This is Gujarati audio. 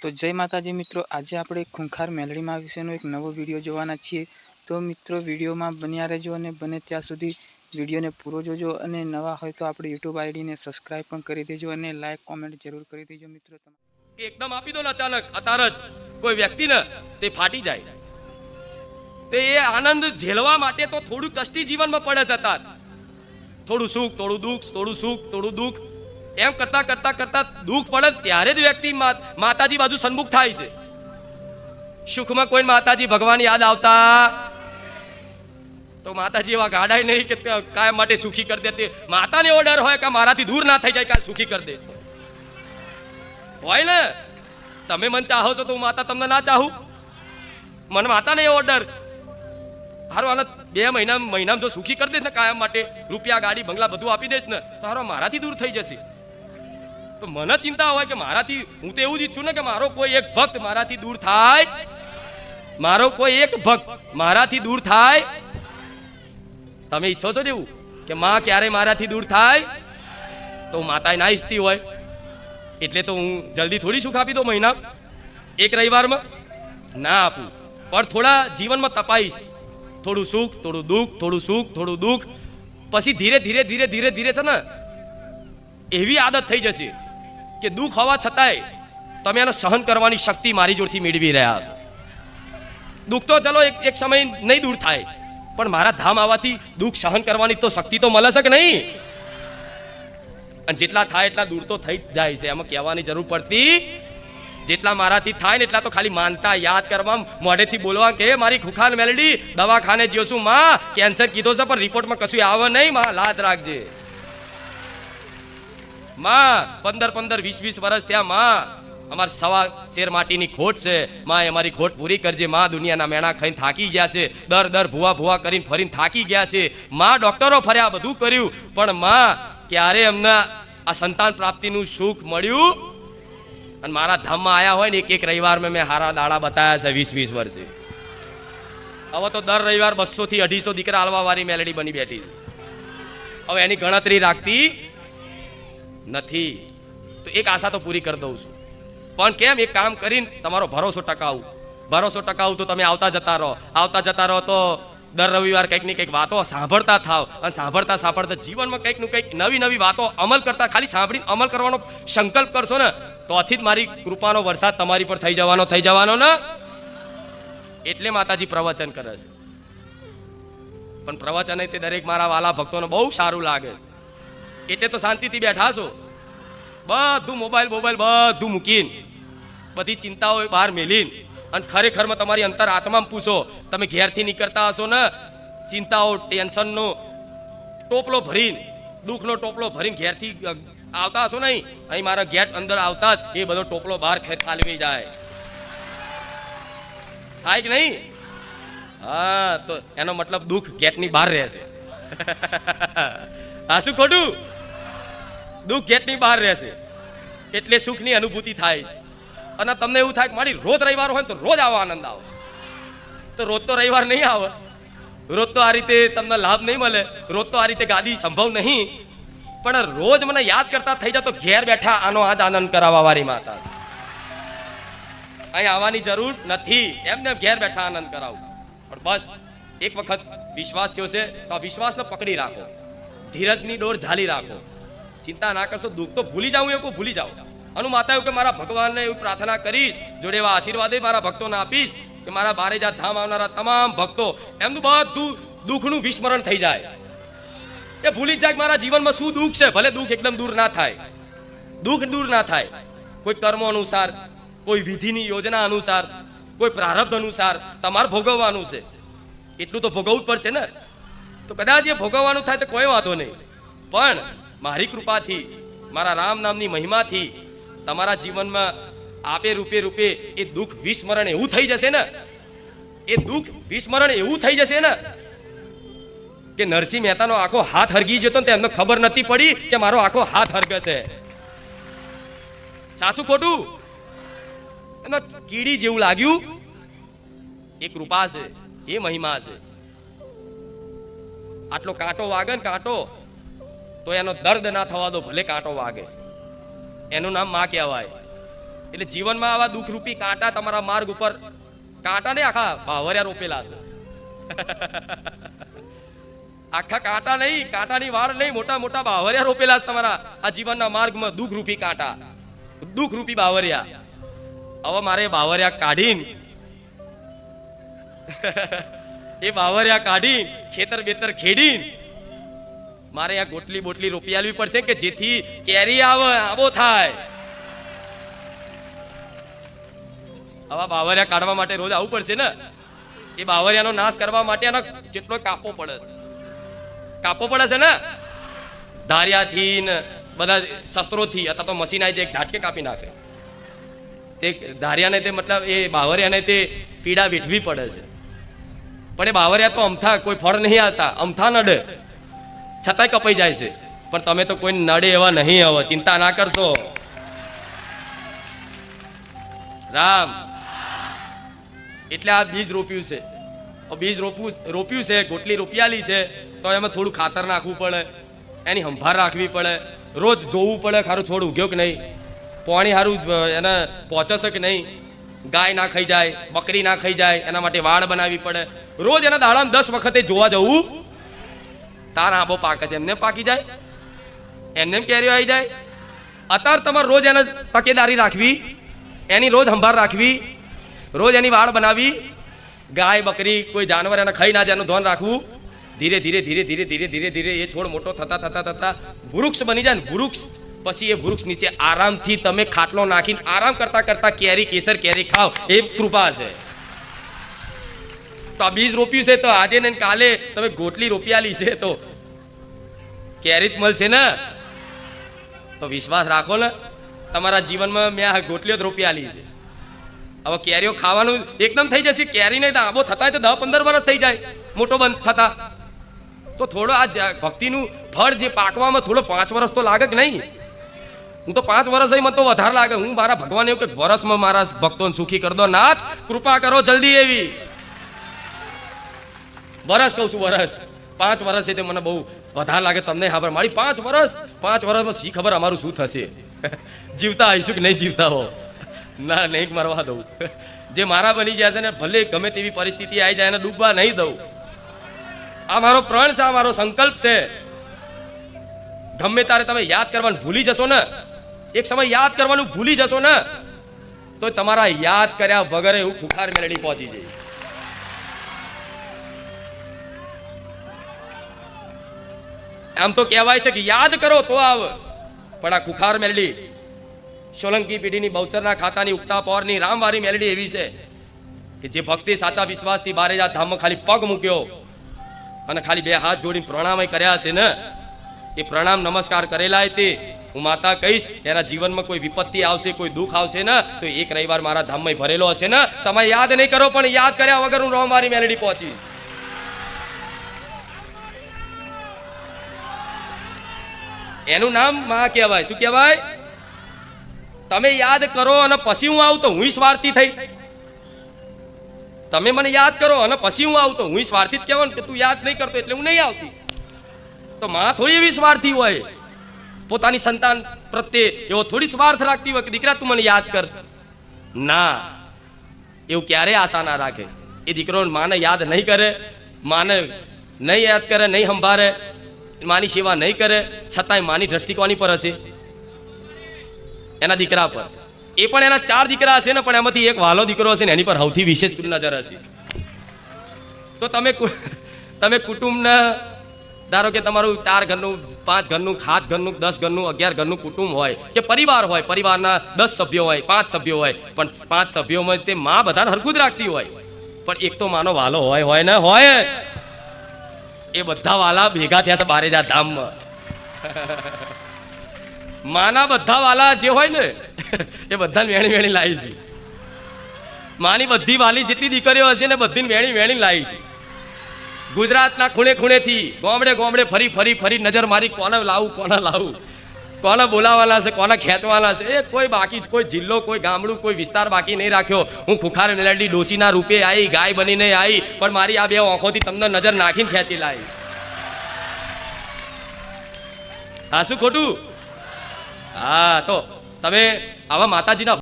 તો જય માતાજી મિત્રો, આજે આપણે ખૂંખાર મેલડીમાં વિશેનો એક નવો વિડીયો જોવાના છીએ। તો મિત્રો વિડીયોમાં બન્યા રહેજો અને બને ત્યાં સુધી વિડીયોને પૂરો જોજો અને નવા હોય તો આપણી યુટ્યુબ આઈડીને સબસ્ક્રાઈબ પણ કરી દેજો અને લાઈક કોમેન્ટ જરૂર કરી દેજો મિત્રો। એકદમ આપી દો ને અચાનક અતાર જ કોઈ વ્યક્તિને તે ફાટી જાય તો એ આનંદ ઝેલવા માટે તો થોડું કષ્ટી જીવનમાં પડે છે। અતાર થોડું સુખ થોડું દુઃખ, થોડું સુખ થોડું દુઃખ, એમ કરતા કરતા કરતા દુઃખ પડે ત્યારે જ વ્યક્તિ માતાજી બાજુ સન્મુખ થાય છે। સુખમાં કોઈ માતાજી ભગવાન યાદ આવતા તો માતાજી એવા ગાડાય નહીં કે કાયમ માટે સુખી કરી દે। માતાને એવો ડર હોય કે મારાથી દૂર ના થઈ જાય, કાલ સુખી કરી દે હોય ને। તમે મન ચાહો છો તો હું માતા તમને ના ચાહું? મને માતાને એવો ડર હારો આને 2 મહિનામાં જો સુખી કરી દઈશ ને કાયમ માટે, રૂપિયા ગાડી બંગલા બધું આપી દઈશ ને તો હારો મારાથી દૂર થઈ જશે। તો મને ચિંતા હોય કે મારાથી, હું તો એવું જ ઈચ્છું ને કે મારો કોઈ એક ભક્ત મારાથી દૂર થાય, મારો કોઈ એક ભક્ત મારાથી દૂર થાય। તમે ઈચ્છો છો ને એવું કે માં ક્યારે મારાથી દૂર થાય? તો માતાએ ના ઈચ્છતી હોય એટલે તો હું જલ્દી થોડી સુખ આપી દો મહિના એક રવિવારમાં? ના આપું, પણ થોડા જીવનમાં તપાઈશ, થોડું સુખ થોડું દુઃખ, થોડું સુખ થોડું દુઃખ, પછી ધીરે ધીરે ધીરે ધીરે ધીરે છે ને એવી આદત થઈ જશે કે દુઃખ હોવા છતાંય તમે એને સહન કરવાની શક્તિ મારી જોડથી મેળવી રહ્યા છો। દુઃખ તો ચલો એક સમય નહીં દૂર થાય, પણ મારા ધામ આવવાથી દુઃખ સહન કરવાની તો શક્તિ તો મળે છે કે નહીં? અને જેટલા થાય એટલા દૂર તો થઈ જ જાય છે, એમાં કહેવાની જરૂર પડતી। જેટલા મારાથી થાય ને એટલા તો ખાલી માનતા યાદ કરવા, મોઢેથી બોલવા કે મારી ખૂંખાર મેલડી દવાખાને જ્યો છું માં, કેન્સર કીધો છે પણ રિપોર્ટમાં કશું આવે નહીં માં, લાજ રાખજે માં। 15-15 20-20 વર્ષ ત્યાં માં અમાર સવા શેર માટીની ખોટ છે માં, અમારી ખોટ પૂરી કરજે માં। દુનિયાના મેણા ખાઈને થાકી ગયા છે, દર ભૂવા કરીને ફરીને થાકી ગયા છે માં। ડોક્ટરો ફર્યા, બધું કર્યું, પણ માં ક્યારે અમને આ સંતાન પ્રાપ્તિનું સુખ મળ્યું? અને મારા ધામમાં આયા હોય ને એક રવિવારમાં મેં હારા દાડા બતાવ્યા છે 20-20 વર્ષે। હવે તો દર રવિવાર 200 થી 250 દીકરા આલવા વાળી મેલડી બની બેઠી છે, હવે એની ગણતરી રાખતી નથી। તો એક આશા તો પૂરી કરી દઉં છું, પણ કેમ? એક કામ કરીને તમારો ભરોસો ટકાવું તો તમે આવતા જતા રહો તો દર રવિવાર કંઈક ને કંઈક વાતો સાંભળતા થાવ, અને સાંભળતા જીવનમાં કંઈક ને કંઈક નવી વાતો અમલ કરતા, ખાલી સાંભળીને અમલ કરવાનો સંકલ્પ કરશો ને તો આથી જ મારી કૃપાનો વરસાદ તમારી પર થઈ જવાનો ને। એટલે માતાજી પ્રવચન કરે છે, પણ પ્રવચન તે દરેક મારા વાલા ભક્તોને બહુ સારું લાગે એટલે તો શાંતિથી બેઠા છો, બધું મોબાઈલ બધું મૂકીને, બધી ચિંતાઓ બહાર મેલીને, અને ખરેખરમાં તમારી અંતર આત્મામાં પૂછો। તમે ઘેરથી નીકળતા હશો ને ચિંતાઓ ટેન્શનનો ટોપલો ભરીને, દુઃખનો ટોપલો ભરીને ઘેરથી આવતા હશો નહીં, અહીં મારા ગેટ અંદર આવતા જ એ બધો ટોપલો બહાર ઠાલવી જાય, થાય કે નહીં? હા, તો એનો મતલબ દુઃખ ગેટની બહાર રહેશે। હા, શું ખોટું? દુઃખ ગેટની બહાર રહેશે એટલે સુખની અનુભૂતિ થાય। અને તમને એવું થાય કે મારી રોજ રવિવાર હોય તો રોજ આવો આનંદ આવે, તો રોજ તો રવિવાર નહીં આવે, રોજ તો આ રીતે તમને લાભ નહીં મળે, રોજ તો આ રીતે ગાદી સંભવ નહીં, પણ રોજ મને યાદ કરતા થઈ જાય તો ઘેર બેઠા આનો આજ આનંદ કરાવવા વાળી માતા, અહીં આવવાની જરૂર નથી, એમને ઘેર બેઠા આનંદ કરાવું। પણ બસ એક વખત વિશ્વાસ થયો છે તો આ વિશ્વાસને પકડી રાખો, ધીરજની ડોર ઝાલી રાખો, ચિંતા ના કરશો, દુઃખ તો ભૂલી જાઉં એવું ભૂલી જાઓ। અનુ માતા એવું કે મારા ભગવાનને એવું પ્રાર્થના કરીશ, જોડે એવા આશીર્વાદે મારા ભક્તોને આપીશ કે મારા 12 ધામ આવનારા તમામ ભક્તો એમનું બધું દુઃખનું વિસ્મરણ થઈ જાય, એ ભૂલી જાય કે મારા જીવનમાં શું દુઃખ છે। ભલે દુઃખ એકદમ દૂર ના થાય, કોઈ કર્મ અનુસાર, કોઈ વિધિની યોજના અનુસાર, કોઈ પ્રારબ્ધ અનુસાર તમારે ભોગવવાનું છે, એટલું તો ભોગવવું જ પડશે ને। તો કદાચ એ ભોગવવાનું થાય તો કોઈ વાંધો નહીં, પણ મારી કૃપાથી, મારા રામ નામની મહિમાથી તમારા જીવનમાં આપે રૂપે એ દુઃખ વિસ્મરણ એવું થઈ જશે ને, કે નરસિંહ મહેતાનો આખો હાથ હરગી જતો ને એમને ખબર નથી પડી કે મારો આખો હાથ હરગશે। સાસુ ખોટું? એમને કીડી જેવું લાગ્યું, એ કૃપા છે, એ મહિમા છે। આટલો કાંટો વાગે ને કાંટો તો એનો દર્દ ના થવા દો, ભલે કાંટો વાગે, એનું નામ માં કહેવાય। એટલે જીવનમાં આવા દુઃખરૂપી કાંટા તમારા માર્ગ ઉપર, કાંટા નહીં આખા ભાવરિયા રોપેલા છે. આખા કાંટા નહીં, કાંટાની વાળ નહીં, મોટા મોટા બાવરિયા રોપેલા તમારા આ જીવનના માર્ગમાં. દુઃખરૂપી કાંટા, દુઃખરૂપી બાવરિયા. હવે મારે બાવરિયા કાઢીને એ બાવરિયા કાઢી ખેતર બેતર ખેડીને મારે આ ગોટલી બોટલી રોપી આલવી પડશે કે જેથી કેરી આવે, આબો થાય. આવા બાવરિયા કાઢવા માટે રોજ આવવું પડશે ને. એ બાવરિયાનો નાશ કરવા માટે આનો જેટલો કાપવો પડે છે ને, ધારિયાથી ને બધા શસ્ત્રોથી. અથવા તો મશીન આવી જાય, એક ઝાટકે કાપી નાખે. તે ધારિયાને તે મતલબ એ બાવરિયાને તે પીડા વેઠવી પડે છે. પણ એ બાવરિયા તો અમથા કોઈ ફળ નહીં આવતા, અમથા નડે છતાંય કપાઈ જાય છે. પણ તમે તો કોઈ નડે એવા નહીં, હવે ચિંતા ના કરશો. રામ. એટલે આ બીજ રોપ્યું છે, બીજ રોપ્યું છે, ગોટલી રોપિયાલી છે, તો એમાં થોડું ખાતર નાખવું પડે, એની સંભાળ રાખવી પડે, રોજ જોવું પડે ખારું છોડ ઉગ્યો કે નહીં, પાણી સારું એને પહોંચશે કે નહીં, ગાય ના ખાઈ જાય, બકરી ના ખાઈ જાય, એના માટે વાડ બનાવવી પડે. રોજ એના દાડામાં 10 વખતે જોવા જવું. તાર આંબો પાકે છે એમને પાકી જાય, એમને કેરીઓ આવી જાય. અત્યારે તમારે રોજ એને તકેદારી રાખવી, એની રોજ સંભાળ રાખવી, રોજ એની વાડ બનાવી. ગાય બકરી કોઈ જાનવર એને ખાઈ ના જાય એનું ધ્યાન રાખવું. ધીરે ધીરે ધીરે ધીરે ધીરે ધીરે ધીરે એ છોડ મોટો થતા થતા થતા વૃક્ષ બની જાય ને. વૃક્ષ પછી એ વૃક્ષ નીચે આરામથી તમે ખાટલો નાખીને આરામ કરતા કરતા કેરી, કેસર કેરી ખાવ, એ કૃપા છે. તો આ બીજ રોપ્યું છે તો આજે ને કાલે તમે ગોટલી રોપિયાલી છે તો કેરી જ મળશે ને. તો વિશ્વાસ રાખો ને, તમારા જીવનમાં મેં આ ગોટલીઓ જ રોપિયાલી છે. હવે કેરીઓ ખાવાનું એકદમ થઈ જશે. કેરી નહીં તો આંબો થતા તો 10-15 વર્ષ થઈ જાય મોટો બંધ થતા. તો થોડો આ ભક્તિનું ફળ જે પાકવામાં થોડો 5 વર્ષ તો લાગે કે નહીં? હું તો 5 વર્ષ મને તો વધારે લાગે. હું મારા ભગવાન એવું કે વર્ષમાં મારા ભક્તોને સુખી કરી દો નાથ, કૃપા કરો જલ્દી એવી. વર્ષ કહું છું, વર્ષ 5 વર્ષ છે તે મને બહુ વધારે લાગે. તમને ખબર મારી 5 વર્ષમાં શી ખબર અમારું શું થશે. જીવતા આવીશું કે નહીં જીવતા હો, ના નહીં મરવા દઉં. જે મારા બની જાય છે ને, ભલે ગમે તેવી પરિસ્થિતિ આવી જાય એને ડૂબવા નહીં દઉં. આ મારો પ્રણ છે, આ મારો સંકલ્પ છે. ગમે તારે તમે યાદ કરવાનું ભૂલી જશો ને, એક સમય યાદ કરવાનું ભૂલી જશો ને, તો તમારા યાદ કર્યા વગર હું ખુખાર મેલડી પહોંચી જઈશ. આમ તો કહેવાય છે કે યાદ કરો તો આવ, પણ આ ખુખાર મેલડી સોલંકી પેઢીની બહુચરના ખાતાની ઉગતા પૌરની રામવારી મેલડી એવી છે કે જે ભક્તિ સાચા વિશ્વાસથી બારેજા ધામમાં ખાલી પગ મૂક્યો અને ખાલી 2 હાથ જોડીને પ્રણામ કર્યા છે ને, એ પ્રણામ નમસ્કાર કરેલા તે હું માતા કહીશ, એના જીવનમાં કોઈ વિપત્તિ આવશે, કોઈ દુઃખ આવશે ને, તો એક રવિવાર મારા ધામમાં ભરેલો હશે ને. તમે યાદ નહીં કરો, પણ યાદ કર્યા વગર હું રામવારી મેલડી પહોંચી. એનું નામ માં કહેવાય. શું કહેવાય? તમે યાદ કરો અને પછી હું આવું તો હું સ્વાર્થી થઈ. તમે મને યાદ કરો અને પછી હું આવું તો હું સ્વાર્થી જ કહેવાનું કે તું યાદ નહીં કરતો એટલે હું નહીં આવતી. તો માં થોડી એવી સ્વાર્થી હોય, પોતાની સંતાન પ્રત્યે એવો થોડી સ્વાર્થ રાખતી હોય કે દીકરા તું મને યાદ કર. ના, એવું ક્યારેય આશા ના રાખે. એ દીકરો માને યાદ નહીં કરે, માને નહીં યાદ કરે, નહીં સંભાળે, માની સેવા નહીં કરે, છતાંય માની દ્રષ્ટિ કોની પર હશે? એના દીકરા પર. એ પણ એના 4 દીકરા હશે ને, પણ એમાંથી એક વાલો દીકરો હશે ને, એની પર સૌથી વિશેષ નજર હશે. તો તમે કુટુંબના ધારો કે તમારું 4 ઘરનું, 5 ઘરનું, 7 ઘરનું, 10 ઘરનું, 11 ઘરનું કુટુંબ હોય કે પરિવાર હોય, પરિવારના 10 સભ્યો હોય, 5 સભ્યો હોય, પણ 5 સભ્યોમાં તે માં બધાને હરખું જ રાખતી હોય, પણ એક તો માનો વાલો હોય ને હોય. એ બધા વાલા ભેગા થયા છે બારેજા ધામમાં. માના બધા વાલા જે હોય ને એ બધાને વેણી લાવી છે. માની બધી વાલી જેટલી દીકરીઓ હશે ને બધીને વેણી લાવી છે. ગુજરાતના ખૂણે ખૂણેથી ગામડે ફરી નજર મારી કોને લાવું, કોને બોલાવાના છે, કોને ખેંચવાના છે. એ કોઈ બાકી, કોઈ જિલ્લો, કોઈ ગામડું, કોઈ વિસ્તાર બાકી નહીં રાખ્યો. હું ખુખાર મેલડી ડોશીના રૂપે આવી, ગાય બનીને આવી, પણ મારી આ 2 આંખોથી તમને નજર નાખીને ખેંચી લાવી. હા, શું ખોટું? હા, તો તમે આવા માતાજીના